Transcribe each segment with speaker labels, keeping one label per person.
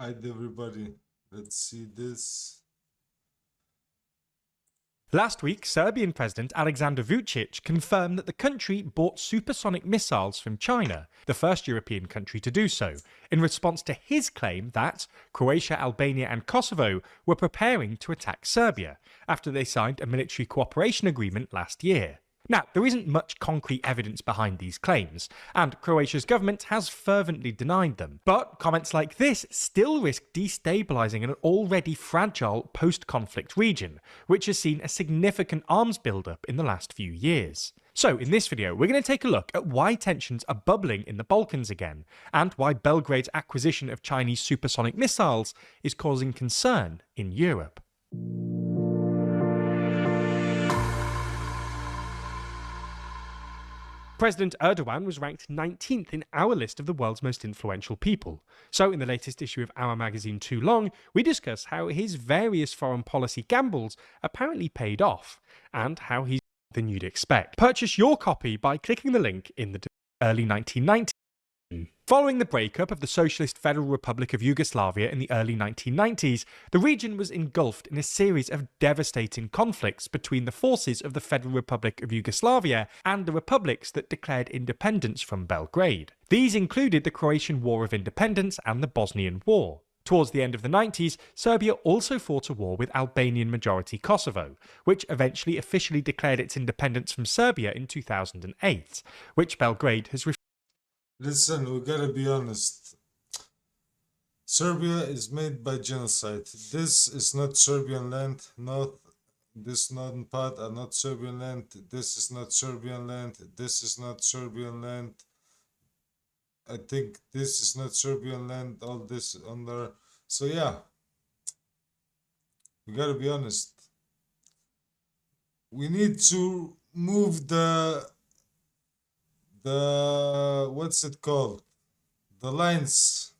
Speaker 1: Hi everybody, let's see this.
Speaker 2: Last week, Serbian President Alexander Vučić confirmed that the country bought supersonic missiles from China, the first European country to do so, in response to his claim that Croatia, Albania and Kosovo were preparing to attack Serbia after they signed a military cooperation agreement last year. Now, there isn't much concrete evidence behind these claims, and Croatia's government has fervently denied them. But comments like this still risk destabilising an already fragile post-conflict region, which has seen a significant arms build-up in the last few years. So, in this video, we're going to take a look at why tensions are bubbling in the Balkans again, and why Belgrade's acquisition of Chinese supersonic missiles is causing concern in Europe. President Erdogan was ranked 19th in our list of the world's most influential people. So in the latest issue of our magazine Too Long, we discuss how his various foreign policy gambles apparently paid off, and how he's than you'd expect. Purchase your copy by clicking the link in the early 1990s. Following the breakup of the Socialist Federal Republic of Yugoslavia in the early 1990s, the region was engulfed in a series of devastating conflicts between the forces of the Federal Republic of Yugoslavia and the republics that declared independence from Belgrade. These included the Croatian War of Independence and the Bosnian War. Towards the end of the 90s, Serbia also fought a war with Albanian-majority Kosovo, which eventually officially declared its independence from Serbia in 2008, which Belgrade has refused.
Speaker 1: Listen, we gotta be honest. Serbia is made by genocide. This is not Serbian land. This northern part are not Serbian land. This is not Serbian land. This is not Serbian land. I think this is not Serbian land. All this on there. So yeah, we gotta be honest. We need to move the what's it called? The lines.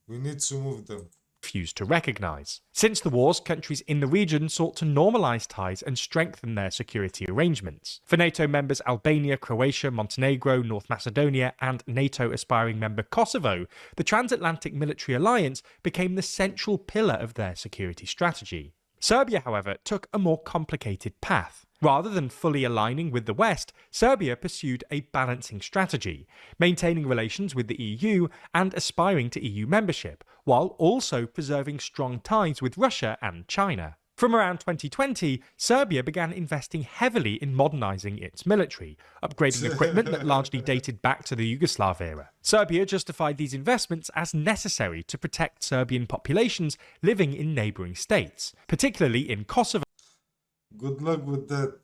Speaker 1: We need to move them.
Speaker 2: Refused to recognise. Since the wars, countries in the region sought to normalise ties and strengthen their security arrangements. For NATO members Albania, Croatia, Montenegro, North Macedonia and NATO-aspiring member Kosovo, the transatlantic military alliance became the central pillar of their security strategy. Serbia, however, took a more complicated path. Rather than fully aligning with the West, Serbia pursued a balancing strategy, maintaining relations with the EU and aspiring to EU membership, while also preserving strong ties with Russia and China. From around 2020, Serbia began investing heavily in modernising its military, upgrading equipment that largely dated back to the Yugoslav era. Serbia justified these investments as necessary to protect Serbian populations living in neighbouring states, particularly in Kosovo.
Speaker 1: Good luck with that.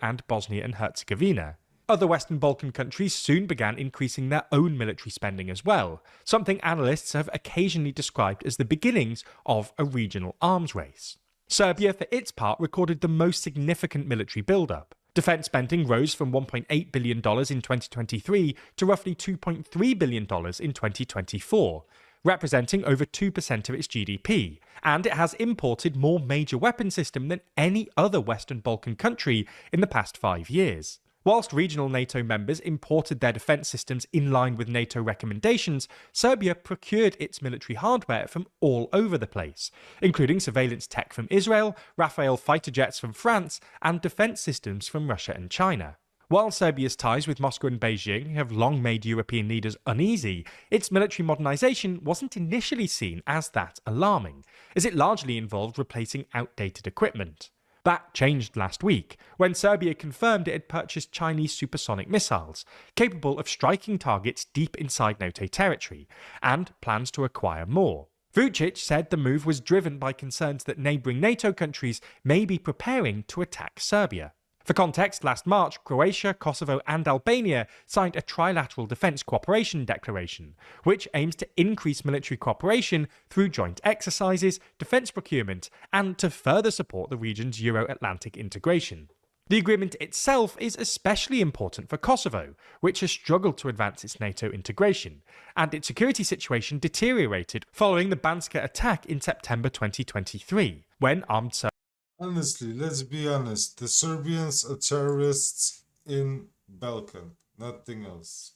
Speaker 2: And Bosnia and Herzegovina. Other Western Balkan countries soon began increasing their own military spending as well, something analysts have occasionally described as the beginnings of a regional arms race. Serbia, for its part, recorded the most significant military build-up. Defence spending rose from $1.8 billion in 2023 to roughly $2.3 billion in 2024. Representing over 2% of its GDP, and it has imported more major weapon systems than any other Western Balkan country in the past 5 years. Whilst regional NATO members imported their defence systems in line with NATO recommendations, Serbia procured its military hardware from all over the place, including surveillance tech from Israel, Rafale fighter jets from France, and defence systems from Russia and China. While Serbia's ties with Moscow and Beijing have long made European leaders uneasy, its military modernisation wasn't initially seen as that alarming, as it largely involved replacing outdated equipment. That changed last week, when Serbia confirmed it had purchased Chinese supersonic missiles, capable of striking targets deep inside NATO territory, and plans to acquire more. Vučić said the move was driven by concerns that neighbouring NATO countries may be preparing to attack Serbia. For context, last March, Croatia, Kosovo and Albania signed a trilateral defence cooperation declaration, which aims to increase military cooperation through joint exercises, defence procurement, and to further support the region's Euro-Atlantic integration. The agreement itself is especially important for Kosovo, which has struggled to advance its NATO integration, and its security situation deteriorated following the Banska attack in September 2023, when armed
Speaker 1: Honestly, let's be honest. The Serbians are terrorists in Balkan, nothing else.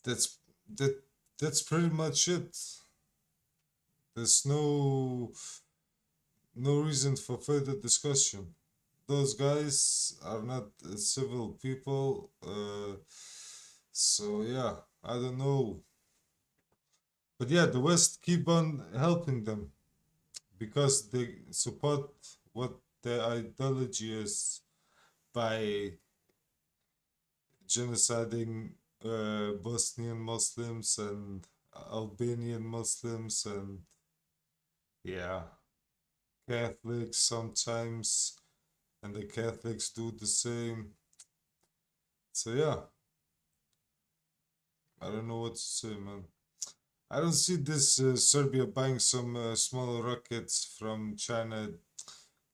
Speaker 1: That's pretty much it. There's no reason for further discussion. Those guys are not civil people. So yeah, I don't know. But yeah, the West keep on helping them because they support what their ideology is by genociding Bosnian Muslims and Albanian Muslims and yeah, Catholics sometimes, and the Catholics do the same. So yeah, I don't know what to say, man. I don't see this Serbia buying some small rockets from China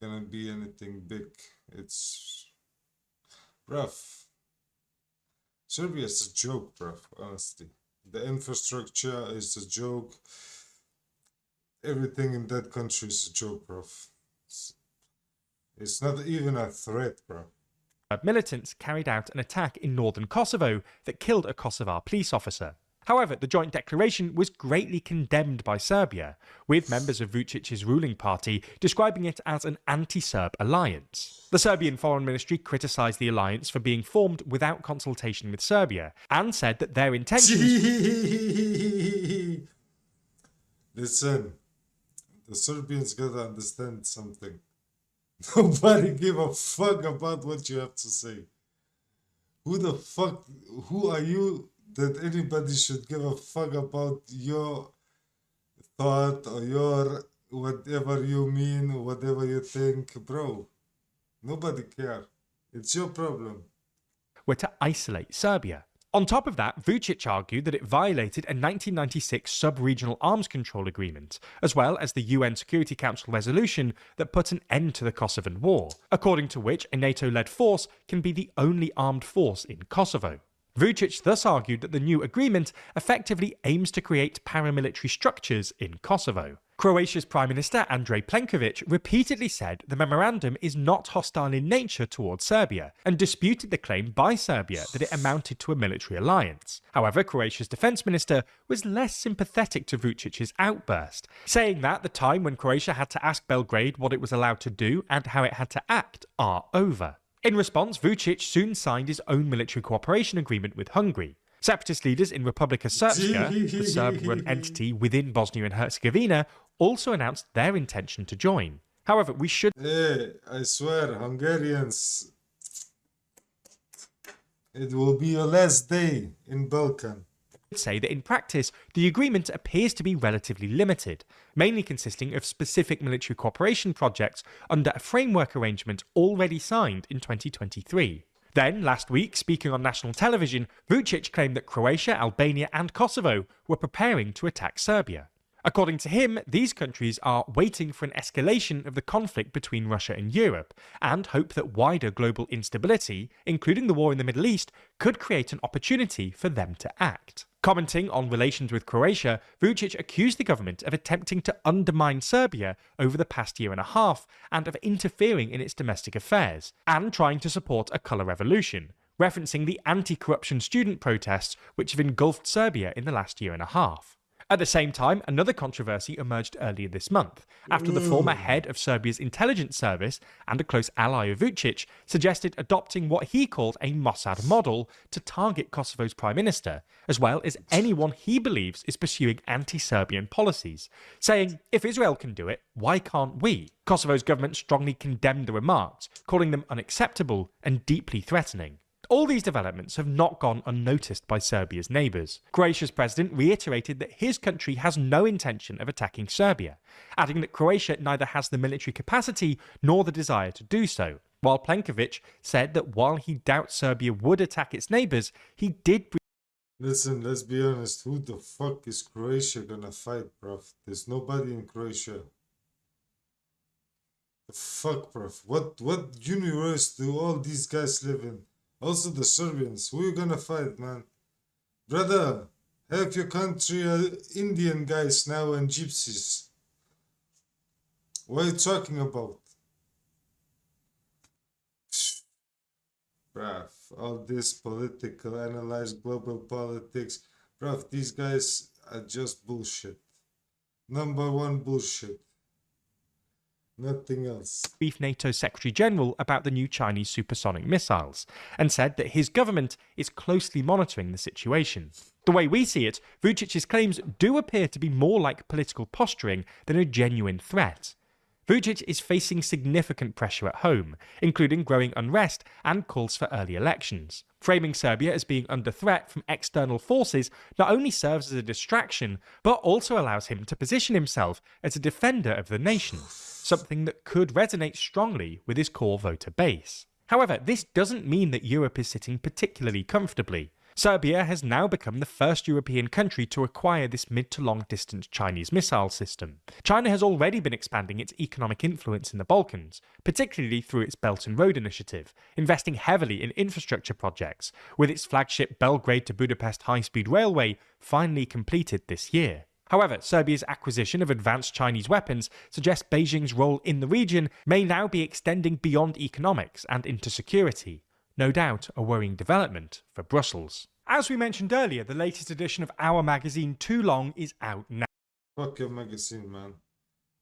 Speaker 1: gonna be anything big. It's rough. Serbia is a joke, bruv, honestly. The infrastructure is a joke. Everything in that country is a joke, bruv. It's, it's not even a threat, bruv.
Speaker 2: Militants carried out an attack in northern Kosovo that killed a Kosovar police officer. However, the joint declaration was greatly condemned by Serbia, with members of Vucic's ruling party describing it as an anti-Serb alliance. The Serbian Foreign Ministry criticised the alliance for being formed without consultation with Serbia, and said that their intentions...
Speaker 1: Listen, the Serbians gotta understand something. Nobody give a fuck about what you have to say. Who the fuck, who are you that anybody should give a fuck about your thought or your whatever you mean, whatever you think, bro? Nobody care. It's your problem.
Speaker 2: were to isolate Serbia. On top of that, Vucic argued that it violated a 1996 sub-regional arms control agreement, as well as the UN Security Council resolution that put an end to the Kosovan War, according to which a NATO-led force can be the only armed force in Kosovo. Vucic thus argued that the new agreement effectively aims to create paramilitary structures in Kosovo. Croatia's Prime Minister Andrej Plenković repeatedly said the memorandum is not hostile in nature towards Serbia, and disputed the claim by Serbia that it amounted to a military alliance. However, Croatia's defence minister was less sympathetic to Vucic's outburst, saying that the time when Croatia had to ask Belgrade what it was allowed to do and how it had to act are over. In response, Vucic soon signed his own military cooperation agreement with Hungary. Separatist leaders in Republika Srpska, the Serb-run entity within Bosnia and Herzegovina, also announced their intention to join. However, we should
Speaker 1: Hey, I swear, Hungarians, it will be your last day in Balkan.
Speaker 2: say that in practice, the agreement appears to be relatively limited, mainly consisting of specific military cooperation projects under a framework arrangement already signed in 2023. Then, last week, speaking on national television, Vucic claimed that Croatia, Albania and Kosovo were preparing to attack Serbia. According to him, these countries are waiting for an escalation of the conflict between Russia and Europe, and hope that wider global instability, including the war in the Middle East, could create an opportunity for them to act. Commenting on relations with Croatia, Vucic accused the government of attempting to undermine Serbia over the past year and a half, and of interfering in its domestic affairs, and trying to support a colour revolution, referencing the anti-corruption student protests which have engulfed Serbia in the last year and a half. At the same time, another controversy emerged earlier this month, after the former head of Serbia's intelligence service and a close ally of Vucic suggested adopting what he called a Mossad model to target Kosovo's prime minister, as well as anyone he believes is pursuing anti-Serbian policies, saying, if Israel can do it, why can't we? Kosovo's government strongly condemned the remarks, calling them unacceptable and deeply threatening. All these developments have not gone unnoticed by Serbia's neighbours. Croatia's president reiterated that his country has no intention of attacking Serbia, adding that Croatia neither has the military capacity nor the desire to do so, while Plenković said that while he doubts Serbia would attack its neighbours, he did...
Speaker 1: Listen, let's be honest. Who the fuck is Croatia gonna fight, bruv? There's nobody in Croatia. The fuck, bruv? What universe do all these guys live in? Also the Serbians. Who you gonna fight, man? Brother, half your country are Indian guys now and gypsies. What are you talking about? Bruv, all this political analyze global politics. Bruv, these guys are just bullshit. Number one bullshit. Nothing else.
Speaker 2: Briefed NATO Secretary General about the new Chinese supersonic missiles and said that his government is closely monitoring the situation. The way we see it, Vucic's claims do appear to be more like political posturing than a genuine threat. Vucic is facing significant pressure at home, including growing unrest and calls for early elections. Framing Serbia as being under threat from external forces not only serves as a distraction, but also allows him to position himself as a defender of the nation, something that could resonate strongly with his core voter base. However, this doesn't mean that Europe is sitting particularly comfortably. Serbia has now become the first European country to acquire this mid to long distance Chinese missile system. China has already been expanding its economic influence in the Balkans, particularly through its Belt and Road initiative, investing heavily in infrastructure projects, with its flagship Belgrade to Budapest high-speed railway finally completed this year. However, Serbia's acquisition of advanced Chinese weapons suggests Beijing's role in the region may now be extending beyond economics and into security. No doubt a worrying development for Brussels. As we mentioned earlier, the latest edition of our magazine, Too Long, is out now.
Speaker 1: Fuck your magazine, man.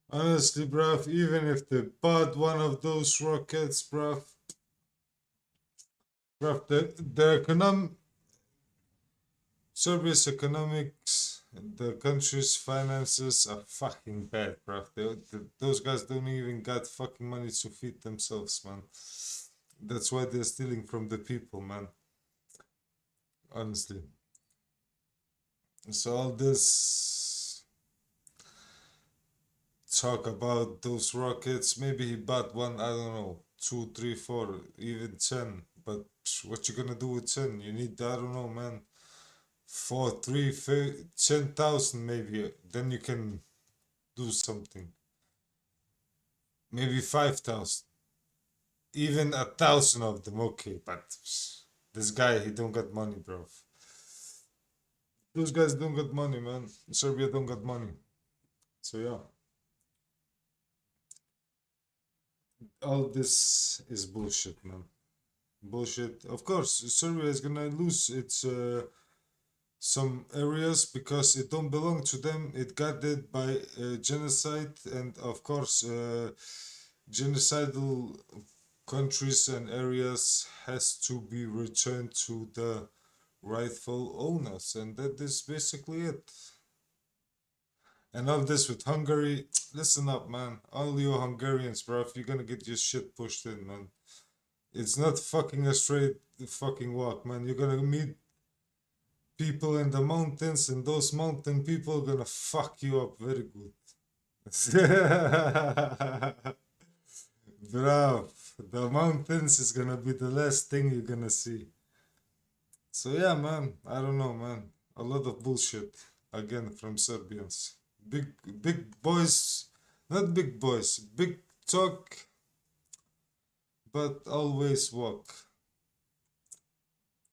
Speaker 1: Honestly, bruv, even if they bought one of those rockets, bruv, Serbia's economics, the country's finances are fucking bad, bruv. Those guys don't even got fucking money to feed themselves, man. That's why they're stealing from the people, man. Honestly. So all this talk about those rockets, maybe he bought one, I don't know, 2, 3, 4, even 10. But what you gonna do with 10? You need, I don't know, man, 4, 3, 10,000 maybe. Then you can do something. Maybe 5,000. Even 1,000 of them, okay, but this guy, he don't got money, bro. Those guys don't got money, man. Serbia don't got money. So yeah. All this is bullshit, man. Bullshit. Of course, Serbia is gonna lose its some areas because it don't belong to them. It got it by genocide, and of course, genocidal countries and areas has to be returned to the rightful owners, and that is basically it. And all this with Hungary, listen up, man. All you Hungarians, bro, you're gonna get your shit pushed in, man. It's not fucking a straight fucking walk, man. You're gonna meet people in the mountains, and those mountain people are gonna fuck you up very good. Bro, the mountains is gonna be the last thing you're gonna see. So yeah, man, I don't know, man. A lot of bullshit again from Serbians. Big boys, not big boys, big talk, but always walk.